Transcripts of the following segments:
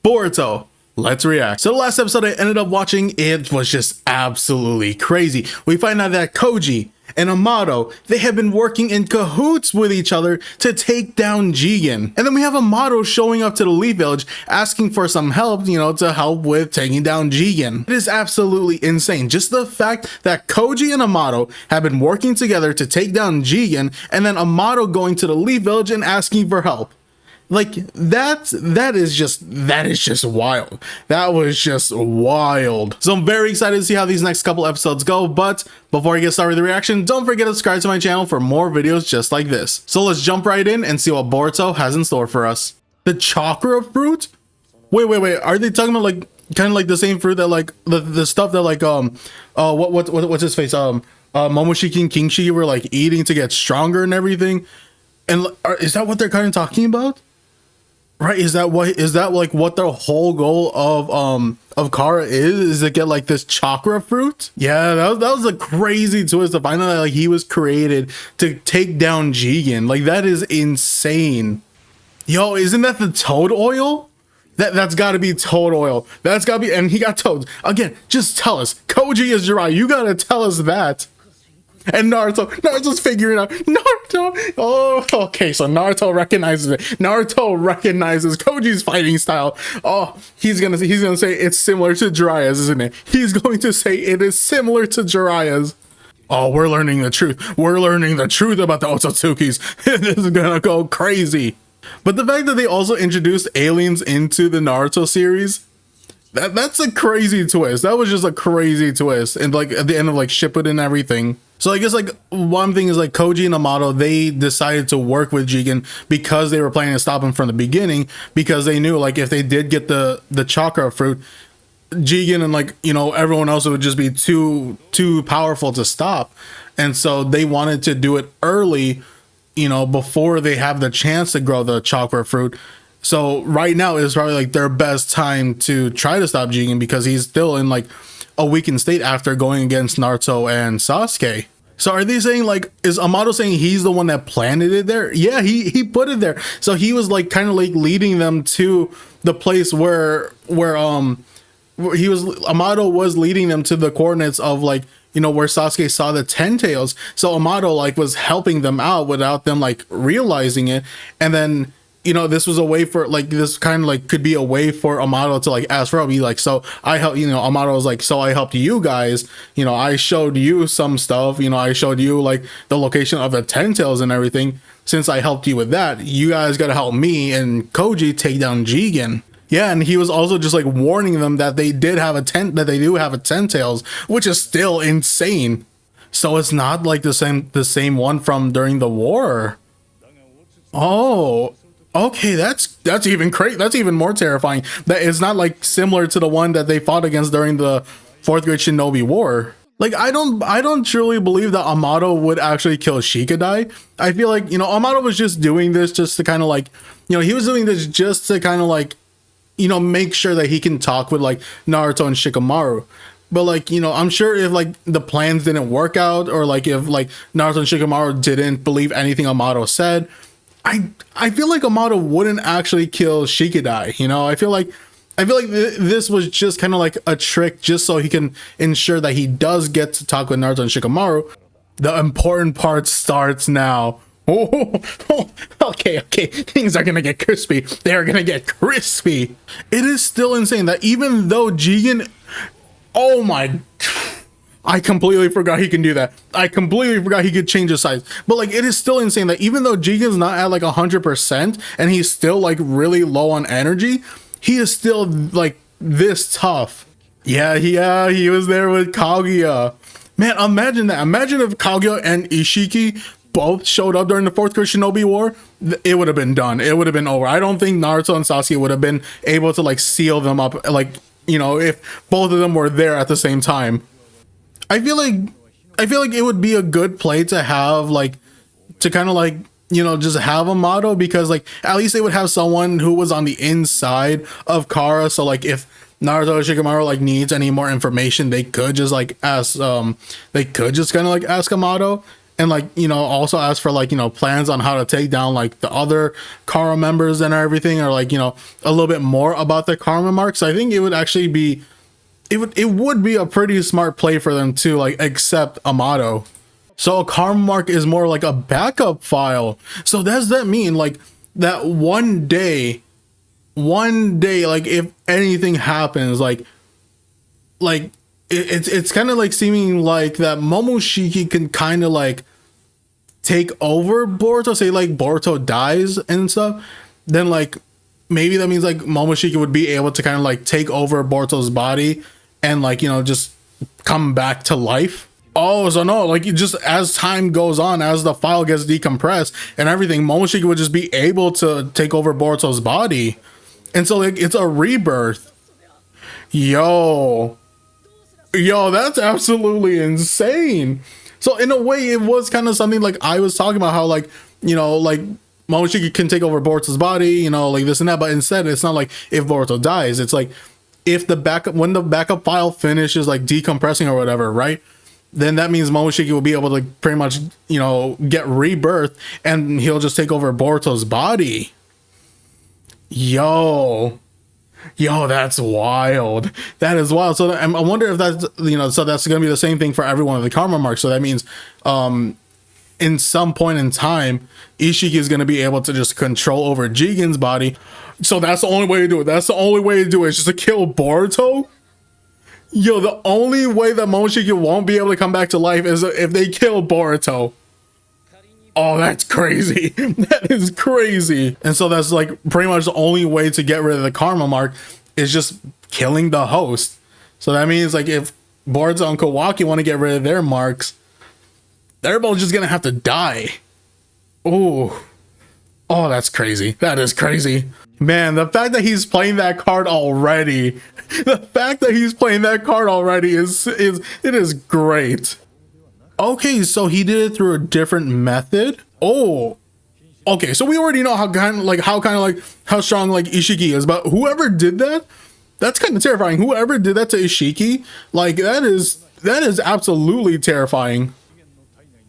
Boruto. Let's react. So the last episode I ended up watching, it was just absolutely crazy. We find out that KOJI and Amato, they have been working in cahoots with each other to take down Jigen. And then we have Amato showing up to the Leaf Village asking for some help, to help with taking down Jigen. It is absolutely insane. Just the fact that KOJI and Amato have been working together to take down Jigen, and then Amato going to the Leaf Village and asking for help. Like that is just wild. That was just wild. So I'm very excited to see how these next couple episodes go, but before I get started with the reaction, don't forget to subscribe to my channel for more videos just like this. So let's jump right in and see what Boruto has in store for us. The chakra fruit? Wait, are they talking about like kind of like the same fruit that like the stuff that like what's his face Momoshiki and Kingshiki were like eating to get stronger and everything? And is that what they're kind of talking about? Right, is that like what the whole goal of Kara is to get like this chakra fruit? Yeah, that was a crazy twist to find out that like he was created to take down Jigen. Like that is insane. Yo, isn't that the toad oil? That's got to be toad oil. That's got to be, and he got toads. Again, just tell us. KOJI is Jiraiya. You got to tell us that. And Naruto's figuring out. Naruto. Oh, okay. So Naruto recognizes it. Naruto recognizes KOJI's fighting style. Oh, he's gonna say it's similar to Jiraiya's, isn't it? He's going to say it is similar to Jiraiya's. Oh, we're learning the truth. We're learning the truth about the Otsutsukis. This is gonna go crazy. But the fact that they also introduced aliens into the Naruto series, that's a crazy twist. That was just a crazy twist. And like at the end of like Shippuden and everything. So I guess like one thing is like KOJI and Amato, they decided to work with Jigen because they were planning to stop him from the beginning, because they knew like if they did get the chakra fruit, Jigen and like, everyone else would just be too powerful to stop. And so they wanted to do it early, before they have the chance to grow the chakra fruit. So right now is probably like their best time to try to stop Jigen, because he's still in like a weakened state after going against Naruto and Sasuke. So are they saying like, is Amato saying he's the one that planted it there? Yeah, he put it there. So he was like kind of like leading them to the place where Amato was leading them to the coordinates of like, where Sasuke saw the 10 tails. So Amato like was helping them out without them like realizing it. And then this was a way for like, this kind of like could be a way for Amato to like ask for help. Be like, so I helped, Amato was like, so I helped you guys, I showed you some stuff, I showed you like the location of the 10 tails and everything. Since I helped you with that, you guys got to help me and KOJI take down Jigen. Yeah, and he was also just like warning them that they do have a 10 tails, which is still insane. So it's not like the same one from during the war. Oh, okay, that's even crazy. That's even more terrifying. That it's not like similar to the one that they fought against during the 4th grade Shinobi War. Like I don't truly believe that Amato would actually kill Shikadai. I feel like, Amato was just doing this just to kind of like, he was doing this just to kind of like, make sure that he can talk with like Naruto and Shikamaru. But like, I'm sure if like the plans didn't work out, or like if like Naruto and Shikamaru didn't believe anything Amato said, I feel like Amato wouldn't actually kill Shikadai. I feel like this was just kind of like a trick just so he can ensure that he does get to talk with Naruto and Shikamaru. The important part starts now. Oh, okay, things are gonna get crispy. They are gonna get crispy. It is still insane that even though Jigen, oh my, I completely forgot he can do that. I completely forgot he could change his size. But like, it is still insane that even though Jigen's not at like 100% and he's still like really low on energy, he is still like this tough. Yeah, he was there with Kaguya. Man, imagine that. Imagine if Kaguya and Ishiki both showed up during the 4th grade Shinobi War. It would have been done. It would have been over. I don't think Naruto and Sasuke would have been able to like seal them up, like, if both of them were there at the same time. I feel like it would be a good play to have like, to kind of like, just have a motto, because like at least they would have someone who was on the inside of Kara. So like if Naruto or Shikamaru like needs any more information, they could just like ask, they could just kind of like ask Amato. and like, you know, also ask for like, you know, plans on how to take down like the other Karma members and everything, or like, you know, a little bit more about the Karma marks. I think it would actually be, it would be a pretty smart play for them to like accept Amato. So a Karma mark is more like a backup file. So does that mean like that one day, like if anything happens, like it's kind of like seeming like that Momoshiki can kind of like take over Boruto, say like Boruto dies and stuff, then like maybe that means like Momoshiki would be able to kind of like take over Boruto's body and like, you know, just come back to life. Oh, so no, like just as time goes on, as the file gets decompressed and everything, Momoshiki would just be able to take over Boruto's body. And so like it's a rebirth. Yo, that's absolutely insane. So in a way, it was kind of something like I was talking about, how like, you know, like Momoshiki can take over Boruto's body, you know, like this and that. But instead, it's not like if Boruto dies, it's like if the backup, when the backup file finishes like decompressing or whatever, right? Then that means Momoshiki will be able to pretty much, you know, get rebirth, and he'll just take over Boruto's body. Yo, that's wild. That is wild. So I wonder if that's, you know, so that's going to be the same thing for every one of the Karma marks. So that means in some point in time, Ishiki is going to be able to just control over Jigen's body. So that's the only way to do it. That's the only way to do it, is just to kill Boruto. Yo, the only way that Momoshiki won't be able to come back to life is if they kill Boruto. Oh, that's crazy. That is crazy. And so that's like pretty much the only way to get rid of the Karma mark is just killing the host. So that means like if Boruto and Kawaki want to get rid of their marks, they're both just gonna have to die. Oh, that's crazy. That is crazy. Man, the fact that he's playing that card already, is great. Okay, so he did it through a different method. Oh, okay. So we already know how strong like Ishiki is, but whoever did that, that's kind of terrifying. Whoever did that to Ishiki, like that is absolutely terrifying.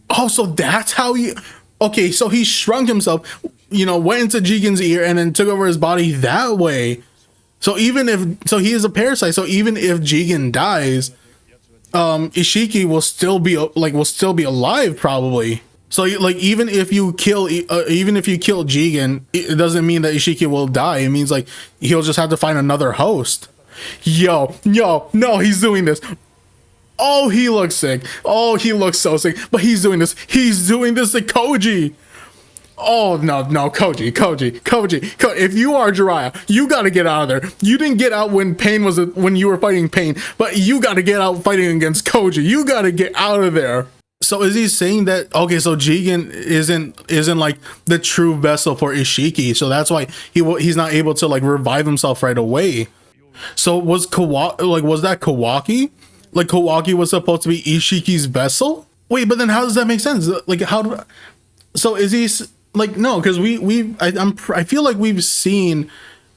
Oh, so that's how he. Okay, so he shrunk himself, you know, went into Jigen's ear and then took over his body that way. So he is a parasite. So even if Jigen dies, Ishiki will still be alive probably. So like even if you kill Jigen, it doesn't mean that Ishiki will die. It means like he'll just have to find another host. Yo, no, he's doing this. Oh, he looks sick. Oh, he looks so sick. But he's doing this. He's doing this to Koji. Oh, no, Koji. If you are Jiraiya, you gotta get out of there. You didn't get out when you were fighting Pain, but you gotta get out fighting against Koji. You gotta get out of there. So is he saying that, okay, so Jigen isn't like the true vessel for Ishiki, so that's why he's not able to like revive himself right away. So was that Kawaki? Like Kawaki was supposed to be Ishiki's vessel? Wait, but then how does that make sense? Like so is he like, no, because I feel like we've seen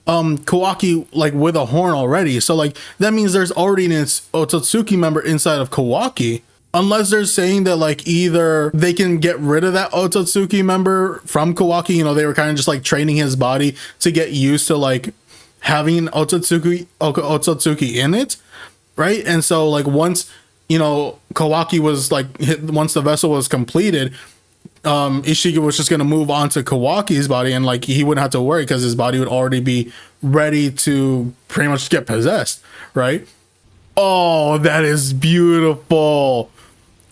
Kawaki like with a horn already. So like that means there's already an Otsutsuki member inside of Kawaki. Unless they're saying that like either they can get rid of that Otsutsuki member from Kawaki, you know, they were kind of just like training his body to get used to like having Otsutsuki in it, right? And so like once, you know, Kawaki was like once the vessel was completed, Ishiki was just going to move on to Kawaki's body, and like he wouldn't have to worry because his body would already be ready to pretty much get possessed, right? Oh, that is beautiful.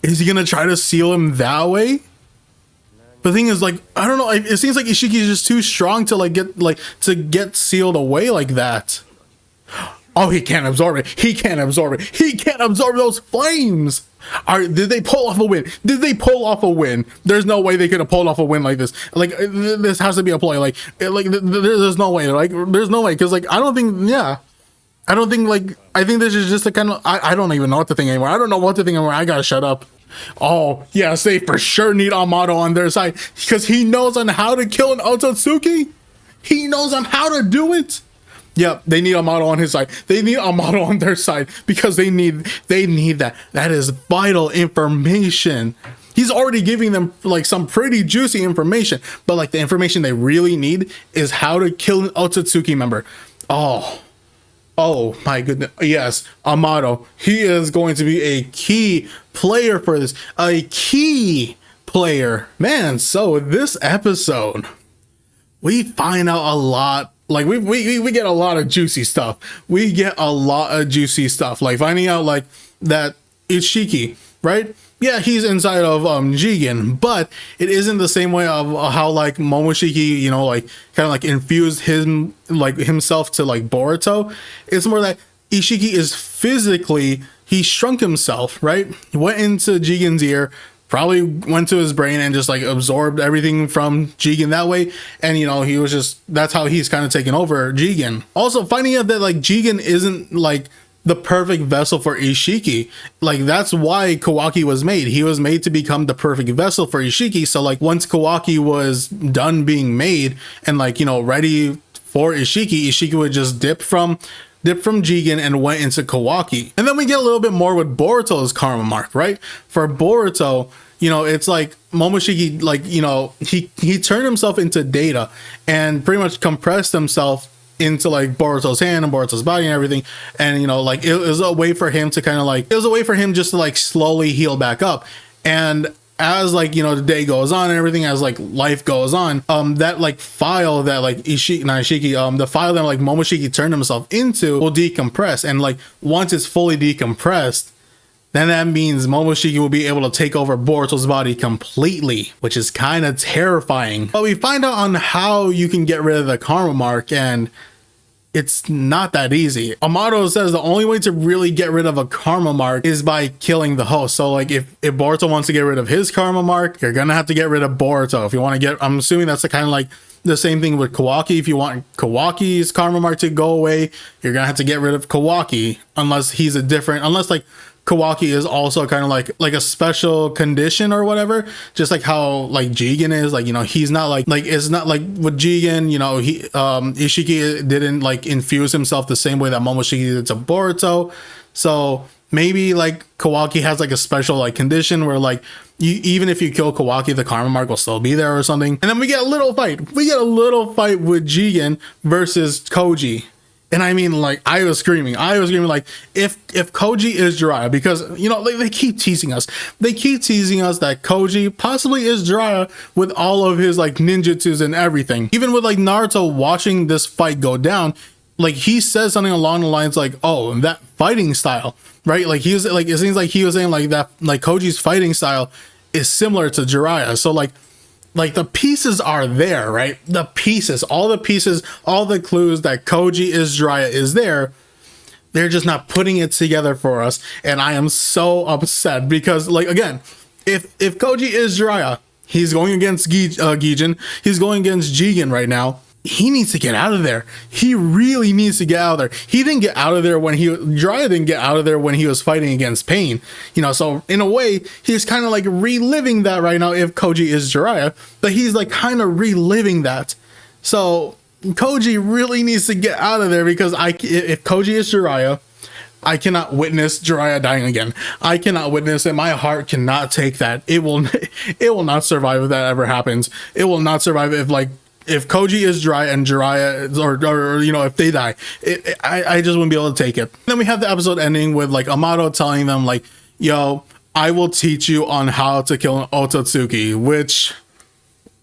Is he going to try to seal him that way? The thing is, like, I don't know, it seems like Ishiki is just too strong to get sealed away like that. Oh, he can't absorb it. He can't absorb those flames. Did they pull off a win? There's no way they could have pulled off a win like this. Like, this has to be a play. There's no way. Like, there's no way. Because, like, I think this is just a kind of, I don't even know what to think anymore. I gotta shut up. Oh, yes, they for sure need Amato on their side because he knows on how to kill an Otsutsuki. He knows on how to do it. Yep, they need Amato on his side. They need Amato on their side because they need that. That is vital information He's already giving them like some pretty juicy information, but like the information they really need is how to kill an Otsutsuki member. Oh my goodness. Yes, Amato. He is going to be a key player for this. A key player. Man, so this episode, we find out a lot. Like we get a lot of juicy stuff. We get a lot of juicy stuff. Like finding out like that Ishiki, right? Yeah, he's inside of Jigen, but it isn't the same way of how like Momoshiki, you know, like kind of like infused him like himself to like Boruto. It's more that Ishiki is physically, he shrunk himself, right? He went into Jigen's ear, probably went to his brain and just like absorbed everything from Jigen that way. And you know, he was just, that's how he's kind of taken over Jigen. Also finding out that like Jigen isn't like the perfect vessel for Ishiki. Like that's why Kawaki was made. He was made to become the perfect vessel for Ishiki. So like once Kawaki was done being made and like, you know, ready for Ishiki would just dip from Jigen and went into Kawaki. And then we get a little bit more with Boruto's karma mark, right? For Boruto, you know, it's like Momoshiki, like, you know, he turned himself into data and pretty much compressed himself into like Boruto's hand and Boruto's body and everything. And, you know, like it was a way for him to kind of like, it was a way for him just to like slowly heal back up. And as like, you know, the day goes on and everything, as like life goes on, that like file that like the file that like Momoshiki turned himself into will decompress. And like once it's fully decompressed, then that means Momoshiki will be able to take over Boruto's body completely, which is kind of terrifying. But we find out on how you can get rid of the karma mark, and it's not that easy. Amato says the only way to really get rid of a karma mark is by killing the host. So like if Boruto wants to get rid of his karma mark, you're gonna have to get rid of Boruto. If you want to get, I'm assuming that's the kind of like the same thing with Kawaki. If you want Kawaki's karma mark to go away, you're gonna have to get rid of Kawaki, unless he's a different, unless like Kawaki is also kind of like a special condition or whatever, just like how like Jigen is, like, you know, he's not like it's not like with Jigen, you know, he Ishiki didn't like infuse himself the same way that Momoshiki did to Boruto. So maybe like Kawaki has like a special like condition where like you, even if you kill Kawaki, the karma mark will still be there or something. And then we get a little fight with Jigen versus KOJI. And I mean, like, I was screaming like, if KOJI is Jiraiya, because, you know, they keep teasing us. They keep teasing us that KOJI possibly is Jiraiya with all of his, like, ninjutsus and everything. Even with, like, Naruto watching this fight go down, like, he says something along the lines like, oh, that fighting style, right? Like, he was, like, it seems like he was saying, like, that, like, KOJI's fighting style is similar to Jiraiya. So, like the pieces are there, right? The pieces, all the clues that KOJI is Jiraiya is there. They're just not putting it together for us. And I am so upset because, like, again, if KOJI is Jiraiya, he's going against Gijen, he's going against Jigen right now. He needs to get out of there. He really needs to get out of there. He didn't get out of there when Jiraiya didn't get out of there when he was fighting against Pain. You know, so in a way, he's kind of like reliving that right now if KOJI is Jiraiya, but he's like kind of reliving that. So KOJI really needs to get out of there because if KOJI is Jiraiya, I cannot witness Jiraiya dying again. I cannot witness it. My heart cannot take that. It will not survive if that ever happens. It will not survive if KOJI is Jiraiya and Jiraiya, or you know, if they die, I just wouldn't be able to take it. Then we have the episode ending with like Amato telling them like, yo, I will teach you on how to kill an Otsutsuki, which,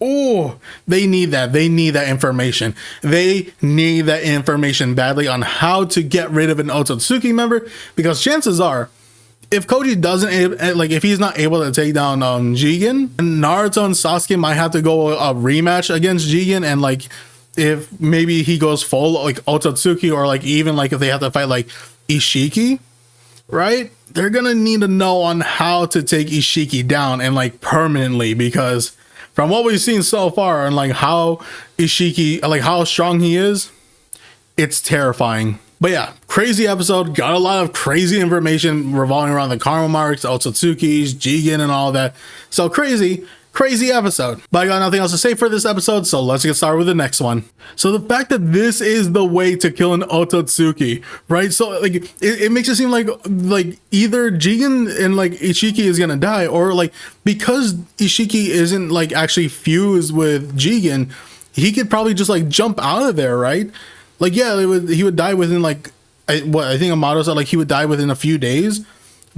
oh, they need that. They need that information. They need that information badly on how to get rid of an Otsutsuki member, because chances are, if KOJI doesn't, like, if he's not able to take down Jigen, Naruto and Sasuke might have to go a rematch against Jigen, and like, if maybe he goes full like Otsutsuki, or like even like if they have to fight like Ishiki, right? They're gonna need to know on how to take Ishiki down and like permanently, because from what we've seen so far and like how Ishiki, like how strong he is, it's terrifying. But yeah, crazy episode, got a lot of crazy information revolving around the karma marks, Otsutsukis, Jigen, and all that. So crazy Crazy episode. But I got nothing else to say for this episode, so let's get started with the next one. So the fact that this is the way to kill an Otsutsuki, right? So like it makes it seem like either Jigen and like Ishiki is gonna die, or like because Ishiki isn't like actually fused with Jigen, he could probably just like jump out of there, right? Like yeah, he would die within like I think Amato said like he would die within a few days.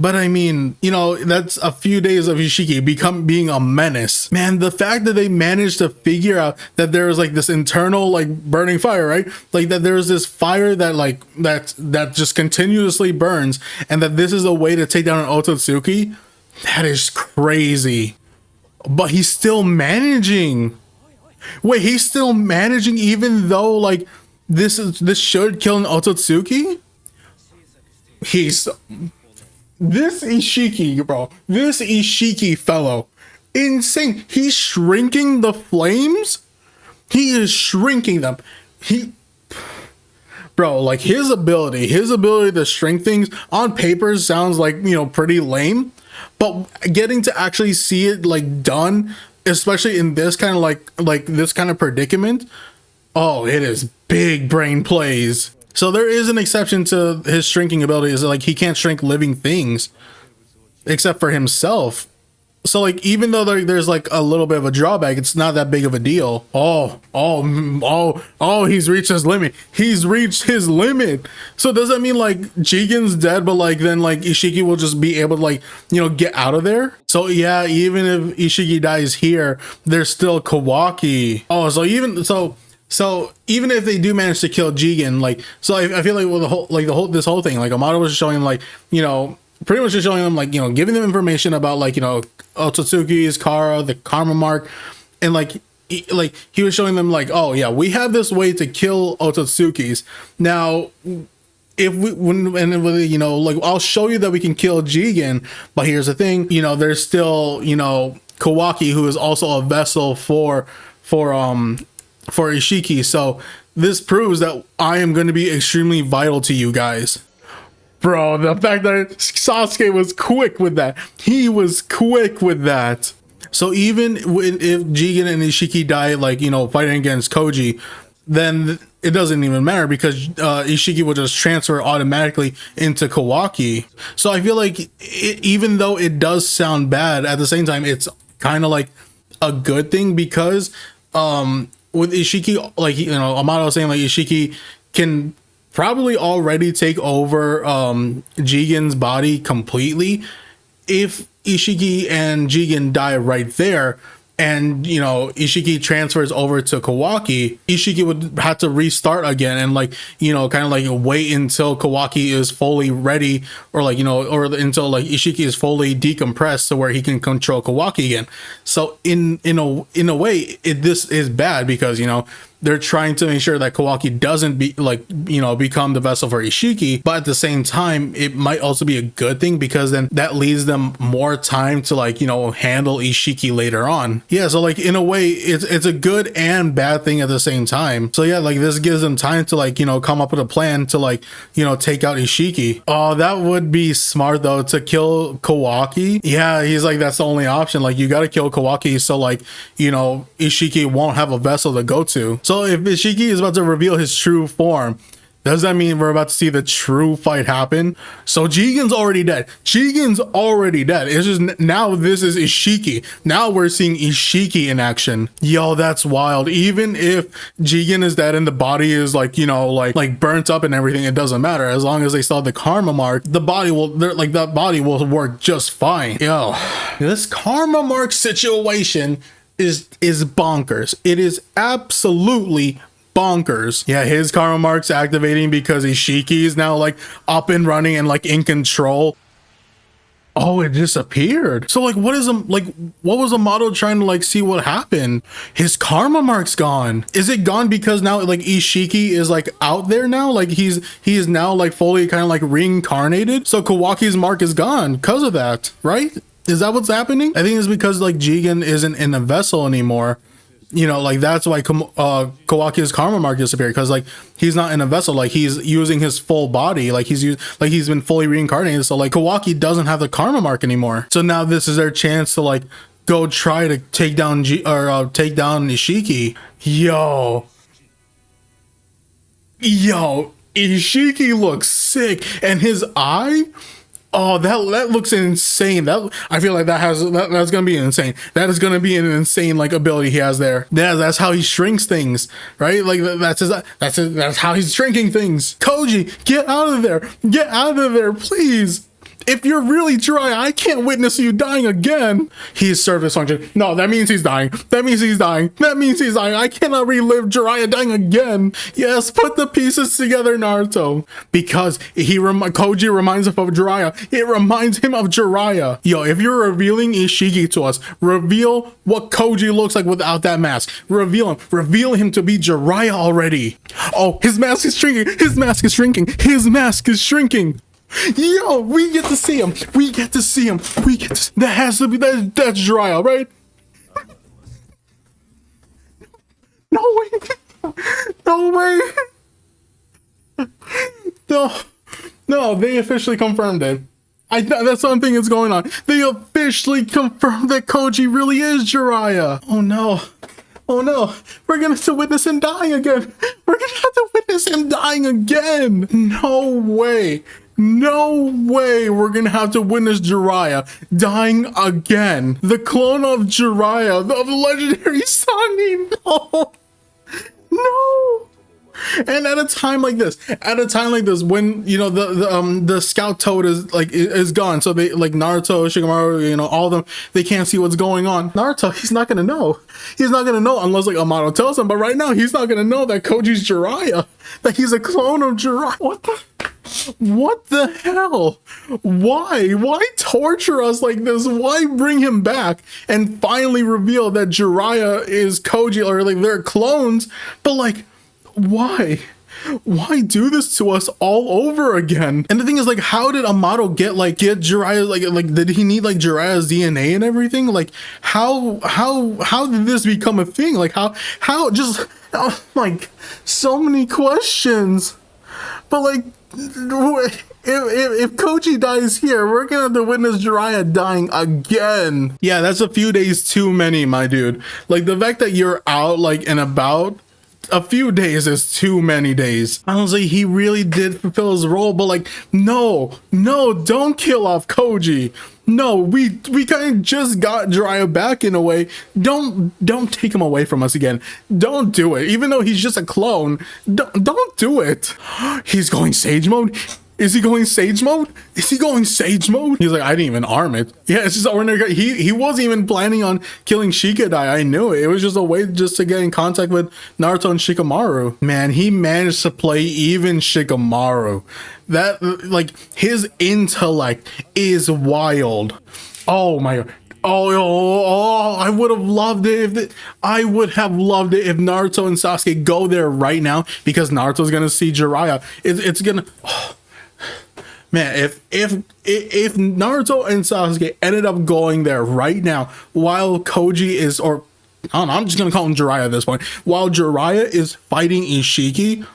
But I mean, you know, that's a few days of Ishiki being a menace. Man, the fact that they managed to figure out that there was like this internal like burning fire, right? Like that there's this fire that like that just continuously burns, and that this is a way to take down an Otsutsuki. That is crazy. But he's still managing. Wait, he's still managing even though like this should kill an Otsutsuki? This Ishiki, bro. This Ishiki fellow. Insane. He's shrinking the flames? He is shrinking them. Bro, like his ability to shrink things on paper sounds like, you know, pretty lame. But getting to actually see it like done, especially in this kind of like this kind of predicament, oh, it is big brain plays. So there is an exception to his shrinking ability, is like he can't shrink living things except for himself. So like even though there's like a little bit of a drawback, it's not that big of a deal. Oh, he's reached his limit. He's reached his limit. So does that mean like Jigen's dead, but like then like Ishiki will just be able to like, you know, get out of there? So yeah, even if Ishiki dies here, there's still Kawaki. Oh, so even if they do manage to kill Jigen, like, so I feel like with this whole thing, like Amato was showing like, you know, pretty much just showing them like, you know, giving them information about like, you know, Otsutsuki's Kara, the karma mark, and like he was showing them like, oh yeah, we have this way to kill Otsutsukis. Now, if you know, like I'll show you that we can kill Jigen, but here's the thing, you know, there's still, you know, Kawaki, who is also a vessel for Ishiki. So this proves that I am going to be extremely vital to you guys. Bro, the fact that Sasuke was quick with that. He was quick with that. So even if Jigen and Ishiki die, like, you know, fighting against Koji, then it doesn't even matter because Ishiki will just transfer automatically into Kawaki. So I feel like even though it does sound bad, at the same time, it's kind of like a good thing because with Ishiki, like, you know, Amato saying like Ishiki can probably already take over Jigen's body completely. If Ishiki and Jigen die right there, and you know Ishiki transfers over to Kawaki, Ishiki would have to restart again and like, you know, kind of like wait until Kawaki is fully ready, or like, you know, or until like Ishiki is fully decompressed so where he can control Kawaki again. So in a way this is bad because, you know, they're trying to make sure that Kawaki doesn't become the vessel for Ishiki, but at the same time it might also be a good thing because then that leaves them more time to like, you know, handle Ishiki later on. Yeah, so like in a way it's a good and bad thing at the same time. So yeah, like this gives them time to like, you know, come up with a plan to like, you know, take out Ishiki. Oh, that would be smart though, to kill Kawaki. Yeah, he's like, that's the only option. Like you got to kill Kawaki so like, you know, Ishiki won't have a vessel to go to. So if Ishiki is about to reveal his true form, does that mean we're about to see the true fight happen? So Jigen's already dead. Jigen's already dead. It's just now this is Ishiki. Now we're seeing Ishiki in action. Yo, that's wild. Even if Jigen is dead and the body is like, you know, like burnt up and everything, it doesn't matter. As long as they saw the karma mark, the body will, like that body will work just fine. Yo, this karma mark situation is bonkers. It is absolutely bonkers. Yeah, his karma mark's activating because Ishiki is now like up and running and like in control. Oh, it disappeared. So like what was Amato trying to like see what happened? His karma mark's gone. Is it gone because now like Ishiki is like out there now? Like he is now like fully kind of like reincarnated. So Kawaki's mark is gone because of that, right? Is that what's happening? I think it's because like Jigen isn't in a vessel anymore. You know, like that's why Kawaki's karma mark disappeared, because like he's not in a vessel, like he's using his full body, like he's been fully reincarnated. So like Kawaki doesn't have the karma mark anymore. So now this is their chance to like go try to take down take down Ishiki. Yo, Ishiki looks sick, and his eye. Oh, that looks insane. That I feel like that's gonna be insane. That is gonna be an insane like ability he has there. Yeah, that's how he shrinks things, right? Like that's how he's shrinking things. Koji, get out of there! Get out of there, please! If you're really dry, I can't witness you dying again. He's service function. No, that means he's dying. That means he's dying. That means he's dying. I cannot relive Jiraiya dying again. Yes, put the pieces together, Naruto. Because Koji reminds him of Jiraiya. It reminds him of Jiraiya. Yo, if you're revealing Ishiki to us, reveal what Koji looks like without that mask. Reveal him. Reveal him to be Jiraiya already. Oh, his mask is shrinking. His mask is shrinking. His mask is shrinking. Yo, we get to see him. We get to see him. We get to. That has to be that's Jiraiya, right? No way. No way. No, they officially confirmed it. That's something that's going on. They officially confirmed that Koji really is Jiraiya. Oh no. Oh no, we're gonna have to witness him dying again. We're gonna have to witness him dying again. No way. No way we're gonna have to witness Jiraiya dying again. The clone of Jiraiya, of the legendary Sunny. No. No. And at a time like this, when the scout toad is gone, so they like Naruto, Shikamaru, all of them, they can't see what's going on. Naruto, he's not gonna know. He's not gonna know unless like Amato tells him. But right now, he's not gonna know that Koji's Jiraiya, that he's a clone of Jiraiya. What the hell? Why torture us like this? Why bring him back and finally reveal that Jiraiya is Koji, or like they're clones? But like, why do this to us all over again? And the thing is, like, how did Amato get Jiraiya, like did he need like Jiraiya's DNA and everything? Like how did this become a thing? Like how just like so many questions. But like, if Koji dies here, we're gonna have to witness Jiraiya dying again. Yeah, that's a few days too many, my dude. Like the fact that you're out like and about, a few days is too many days. Honestly, he really did fulfill his role, but like, no, don't kill off Koji. No, we kind of just got Jiraiya back in a way. Don't take him away from us again. Don't do it. Even though he's just a clone, don't do it. He's going Sage mode. Is he going Sage mode? Is he going Sage mode? He's like, I didn't even arm it. Yeah, it's just ordinary. He wasn't even planning on killing Shikadai. I knew it. It was just a way just to get in contact with Naruto and Shikamaru. Man, he managed to play even Shikamaru. That, like, his intellect is wild. Oh my god. Oh, I would have loved it if Naruto and Sasuke go there right now, because Naruto's gonna see Jiraiya. It's gonna. Oh. Man, if Naruto and Sasuke ended up going there right now while Koji is, or I don't know, I'm just gonna call him Jiraiya at this point, while Jiraiya is fighting Ishiki,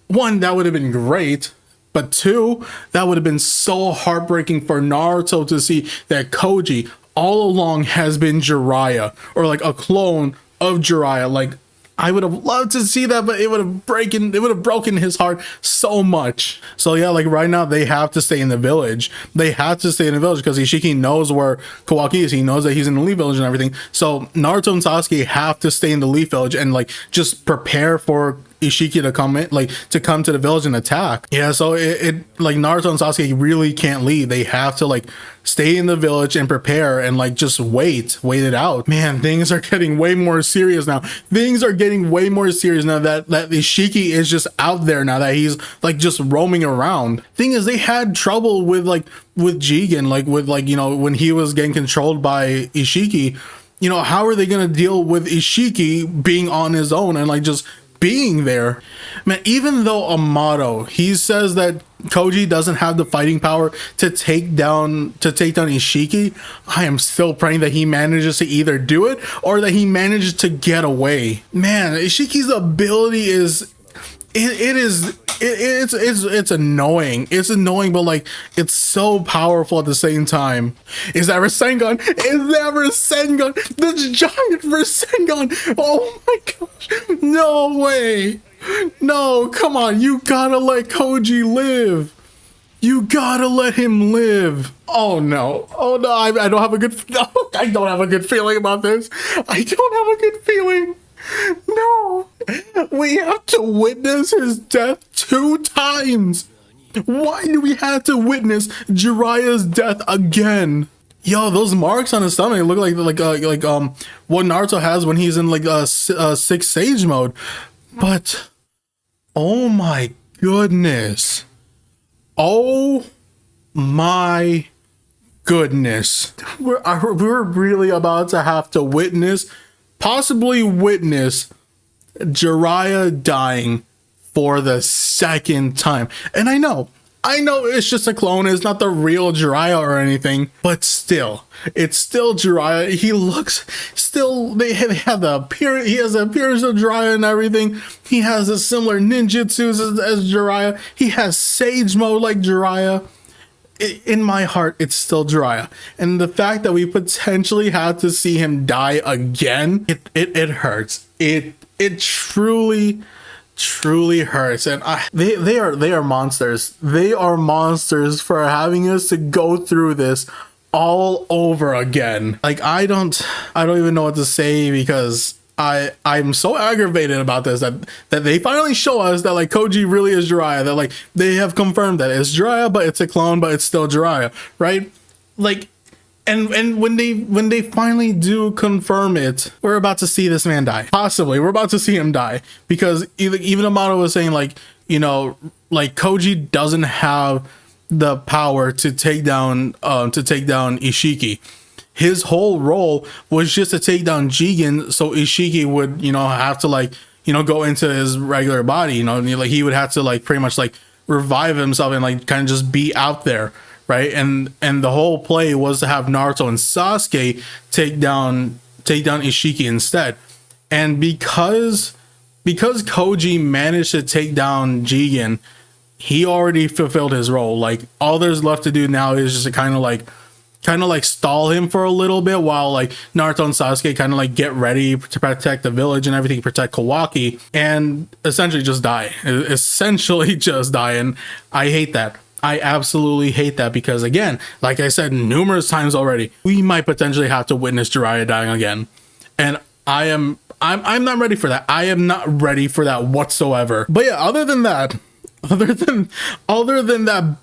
one, that would have been great, but two, that would have been so heartbreaking for Naruto to see that Koji all along has been Jiraiya, or like a clone of Jiraiya. Like, I would have loved to see that, but it would have broken his heart so much. So yeah, like right now they have to stay in the village. They have to stay in the village because Ishiki knows where Kawaki is. He knows that he's in the Leaf Village and everything. So Naruto and Sasuke have to stay in the Leaf Village and like just prepare for Ishiki to come in, like to come to the village and attack. Yeah, so it like Naruto and Sasuke really can't leave. They have to like stay in the village and prepare and like just wait it out. Man, things are getting way more serious now. Things are getting way more serious now that Ishiki is just out there now, that he's like just roaming around. Thing is, they had trouble with Jigen, like with like, when he was getting controlled by Ishiki. How are they gonna deal with Ishiki being on his own and like just being there? Man, even though Amato, he says that Koji doesn't have the fighting power to take down Ishiki, I am still praying that he manages to either do it or that he manages to get away. Man, Ishiki's ability is it's annoying. It's annoying, but like it's so powerful at the same time. Is that Rasengan? Is that Rasengan? This giant Rasengan! Oh my gosh! No way! No, come on! You gotta let Koji live. You gotta let him live. Oh no! Oh no! I don't have a good. No, I don't have a good feeling about this. I don't have a good feeling. No, we have to witness his death 2 times. Why do we have to witness Jiraiya's death again? Yo, those marks on his stomach look like what Naruto has when he's in like Six Sage mode. But oh my goodness. Oh my goodness. We're really about to have to possibly witness Jiraiya dying for the 2nd time. And I know it's just a clone, it's not the real Jiraiya or anything, but still, it's still Jiraiya. He looks still, they have the appearance, he has the appearance of Jiraiya and everything. He has a similar ninjutsus as Jiraiya. He has Sage mode like Jiraiya. In my heart, it's still Jiraiya. And the fact that we potentially have to see him die again, it hurts. It truly hurts. And they are monsters. They are monsters for having us to go through this all over again. Like I don't even know what to say, because I'm so aggravated about this that they finally show us that like Koji really is Jiraiya, that like they have confirmed that it's Jiraiya, but it's a clone, but it's still Jiraiya, right? Like, and when they finally do confirm it, we're about to see this man die. Possibly, we're about to see him die, because even Amato was saying like, you know, like Koji doesn't have the power to take down Ishiki. His whole role was just to take down Jigen, so Ishiki would, you know, have to like, you know, go into his regular body, you know, like he would have to like pretty much like revive himself and like kind of just be out there, right? And the whole play was to have Naruto and Sasuke take down Ishiki instead. And because Koji managed to take down Jigen, he already fulfilled his role. Like all there's left to do now is just to kind of like stall him for a little bit while like Naruto and Sasuke kind of like get ready to protect the village and everything, protect Kawaki, and essentially just die. And I hate that. I absolutely hate that, because again, like I said numerous times already, we might potentially have to witness Jiraiya dying again. And I'm not ready for that. I am not ready for that whatsoever. But yeah, other than that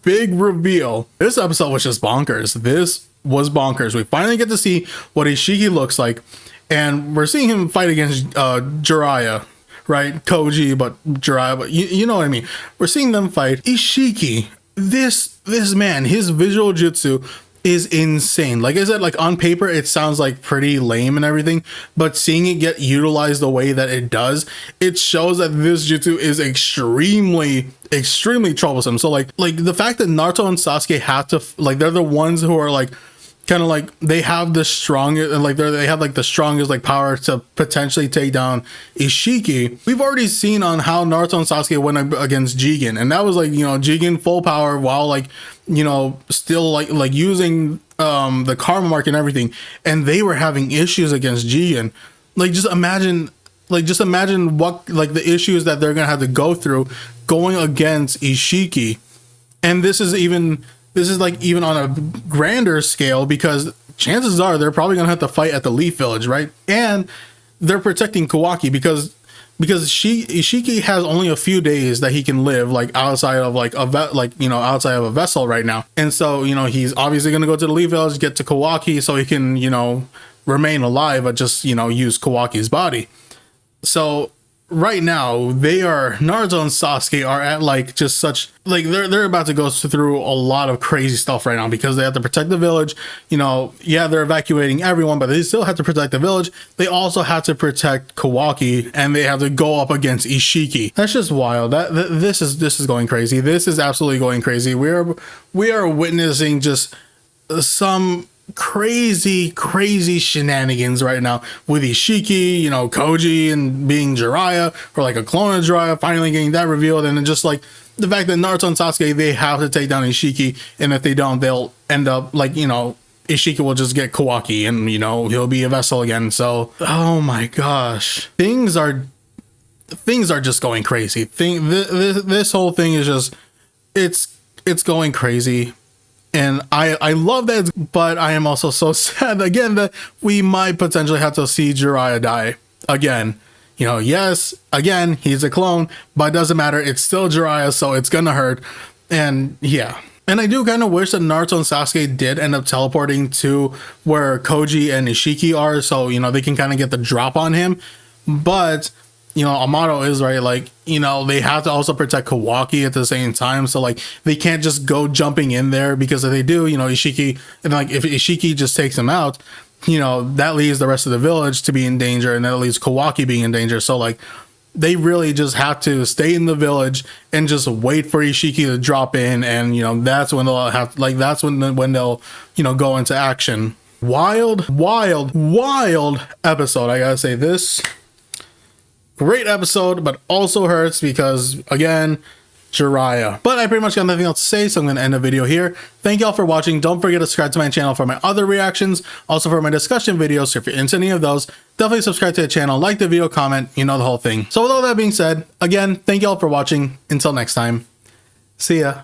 big reveal, this episode was just bonkers. This was bonkers. We finally get to see what Ishiki looks like, and we're seeing him fight against Jiraiya, right? Koji, but Jiraiya, but you know what I mean. We're seeing them fight. Ishiki, this man, his visual jutsu is insane. Like I said, like on paper it sounds like pretty lame and everything, but seeing it get utilized the way that it does, it shows that this jutsu is extremely troublesome. So like the fact that Naruto and Sasuke have to like, they're the ones who are like kind of like, they have the strongest, and like they have like the strongest like power to potentially take down Ishiki. We've already seen on how Naruto and Sasuke went against Jigen, and that was like, you know, Jigen full power while like, you know, still like using the karma mark and everything, and they were having issues against Jigen. Like just imagine what like the issues that they're gonna have to go through going against Ishiki. And this is like even on a grander scale, because chances are they're probably gonna have to fight at the Leaf Village, right? And they're protecting Kawaki because Ishiki has only a few days that he can live like outside of like outside of a vessel right now. And so, you know, he's obviously gonna go to the Leaf Village, get to Kawaki so he can, you know, remain alive, but just, you know, use Kawaki's body. So right now Naruto and Sasuke are at like just such like they're about to go through a lot of crazy stuff right now, because they have to protect the village. You know, yeah, they're evacuating everyone, but they still have to protect the village. They also have to protect Kawaki, and they have to go up against Ishiki. That's just wild. This is going crazy. This is absolutely going crazy. We are witnessing just some crazy shenanigans right now with Ishiki, you know, Koji and being Jiraiya, or like a clone of Jiraiya, finally getting that revealed, and then just like the fact that Naruto and Sasuke, they have to take down Ishiki, and if they don't, they'll end up like, you know, Ishiki will just get Kawaki and, you know, he'll be a vessel again. So, oh my gosh, things are just going crazy. This whole thing is just, it's going crazy. And I love that, but I am also so sad again that we might potentially have to see Jiraiya die again. You know, yes, again, he's a clone, but it doesn't matter. It's still Jiraiya, so it's gonna hurt. And yeah. And I do kind of wish that Naruto and Sasuke did end up teleporting to where Koji and Ishiki are, so, you know, they can kind of get the drop on him. But, you know, Amato is right, like, you know, they have to also protect Kawaki at the same time, so like they can't just go jumping in there, because if they do, you know, Ishiki, and like if Ishiki just takes him out, you know, that leaves the rest of the village to be in danger, and that leaves Kawaki being in danger. So like they really just have to stay in the village and just wait for Ishiki to drop in, and, you know, that's when they'll have, like, that's when they'll, you know, go into action. Wild episode, I gotta say. This great episode, but also hurts because, again, Jiraiya. But I pretty much got nothing else to say, so I'm going to end the video here. Thank y'all for watching. Don't forget to subscribe to my channel for my other reactions, also for my discussion videos. So if you're into any of those, definitely subscribe to the channel, like the video, comment, you know, the whole thing. So with all that being said, again, thank y'all for watching. Until next time, see ya.